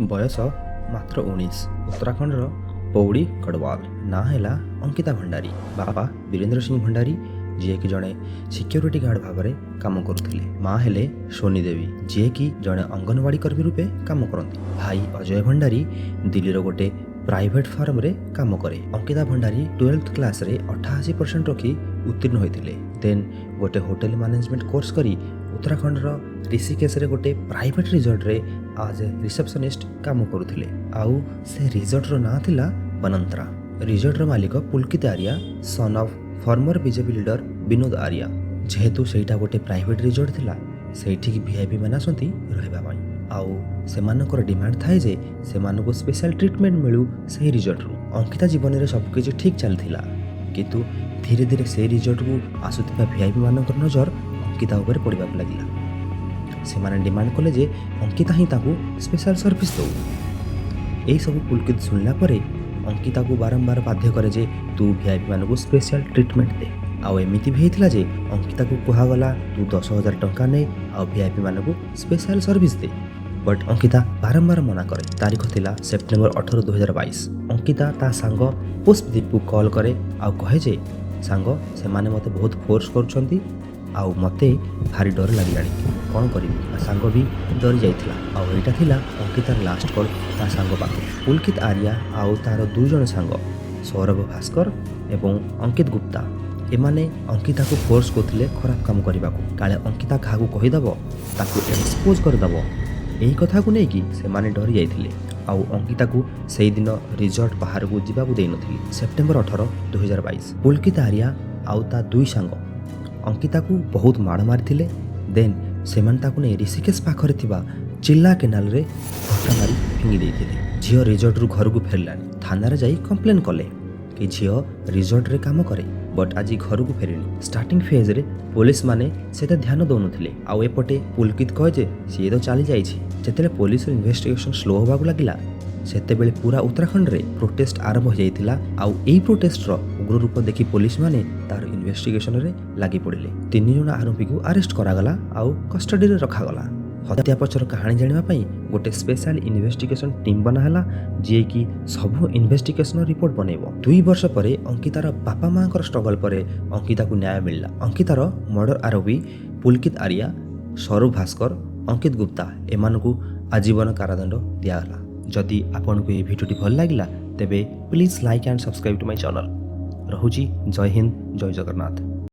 बयस मात्र 19 उत्तराखंडर पौड़ी गढ़वाल ना है अंकिता भंडारी बापा वीरेंद्र सिंह भंडारी जी कि जड़े सिक्योरिटी गार्ड भाव में काम करुले माँ हेले सोनी देवी जी कि जड़े अंगनवाड़ी कर्मी रूपे काम करती भाई अजय भंडारी दिल्लीर गोटे प्राइवेट फार्म रे काम करे। अंकिता भंडारी 12th क्लास रे 88% रखी उत्तीर्ण होते देन गोटे होटेल मैनेजमेंट कोर्स करी उत्तराखंडर ऋषिकेश रे गोटे प्राइवेट रिजॉर्ट रे आज ए रिसेप्शनिस्ट काम करुले आउ से रिजॉर्ट रो ना थिला बनंतरा। रिजॉर्ट रो मालिक Pulkit Arya son of former BJP leader Vinod Arya जेहेतु सेटा गोटे प्राइवेट रिजॉर्ट थिला सेठी वीआईपी मैंने आसती रहा आउ सेमानकर डिमांड थाए जे सेमानको स्पेशल ट्रिटमेंट मिलू से रिजॉर्ट रु। अंकिता जीवन में सबकिछ ठीक चलता किंतु धीरे धीरे से रिजॉर्ट को आसुवा वीआईपी मानकर नजर अंकिता उपर पड़वा लगिला। से डिमांड कले जे अंकिता ही ताकू स्पेशल सर्विस दो। यही सब पुलकित शुणला अंकिता को बारंबार बाध्य करे जे तू वीआईपी मानक स्पेशल ट्रिटमेंट दे। आउ एमती भी होता जे अंकिता को कहगला तू 10,000 टंका ने आउ वीआईपी मानक special service they but Ankita बारंबार मना करे। तारीख थिला सेप्टेम्बर 18, 2022। अंकिता ता सांग पुष्पदीप को कॉल करे आउ कहे जे सांग से माने मते बहुत फोर्स करछंती आउ मते भारी डर लागिलानी कौन करी सांग भी डरी जाइथिला। आउ एटा थिला अंकितार लास्ट कॉल ता सांग पाखे। पुलकित आर्या आउ तार दु जण सांग सौरभ भास्कर एवं अंकित गुप्ता एमाने अंकिता को फोर्स करथिले खराब काम करबाकू काले अंकिता काहाकू कहिदब ताकू एक्सपोज करदब। यही कथा को लेकिन से माने डरी जाइथिले आउ अंकिता को सही दिन रिजॉर्ट बाहर को जीवाकू देई नथिले। सेप्टेम्बर 18, 2022 पुलकित आर्या आउ ता दुई सांग अंकिता को बहुत माड़ मारिथिले देन सेमान ताकू ने ऋषिकेश पाखरे थिबा चिल्ला केनाल रे धक्का मारी फिंगी देइथिले। झियो रिजॉर्ट रु घर को फेरलानी थाना रे जाई कंप्लेन कले कि झियो रिजॉर्ट रे काम करे बट आज घर को फेरिनी। स्टार्टिंग फेज रे पुलिस माने सेते ध्यान दउनथिले आउ एपटे पुलकित कहे जे सी तो चली जाइछि। जेतेले पुलिस इन्वेस्टिगेशन स्लो होबाकू लागिला सेतेबेले पूरा उत्तराखंड रे प्रोटेस्ट आरंभ हो जाइतिला आउ एई प्रोटेस्ट रो उग्र रूप देखि पुलिस माने तार इन्वेस्टिगेशन रे लागि पड़िले। 3 जण आरोपी को अरेस्ट करागला आउ कस्टडी रे रखागला। हत्या पछर कहानी जानिबा पई गोटे स्पेशल इन्वेस्टिगेशन टीम बनाहला जे कि सब इन्वेस्टिगेशन रिपोर्ट बनेबो। 2 वर्ष परे अंकितार बापा मांकर स्ट्रगल परे अंकिता को न्याय मिलला। अंकितार मर्डर आरोपी पुलकित आर्या सौरभ भास्कर अंकित गुप्ता एमानकू आजीवन कारादंड दियागला। जदि आपनको ये भिडियोटी भल लागिला तेबे please like and subscribe to my channel. रहुची जय हिंद जय जगन्नाथ।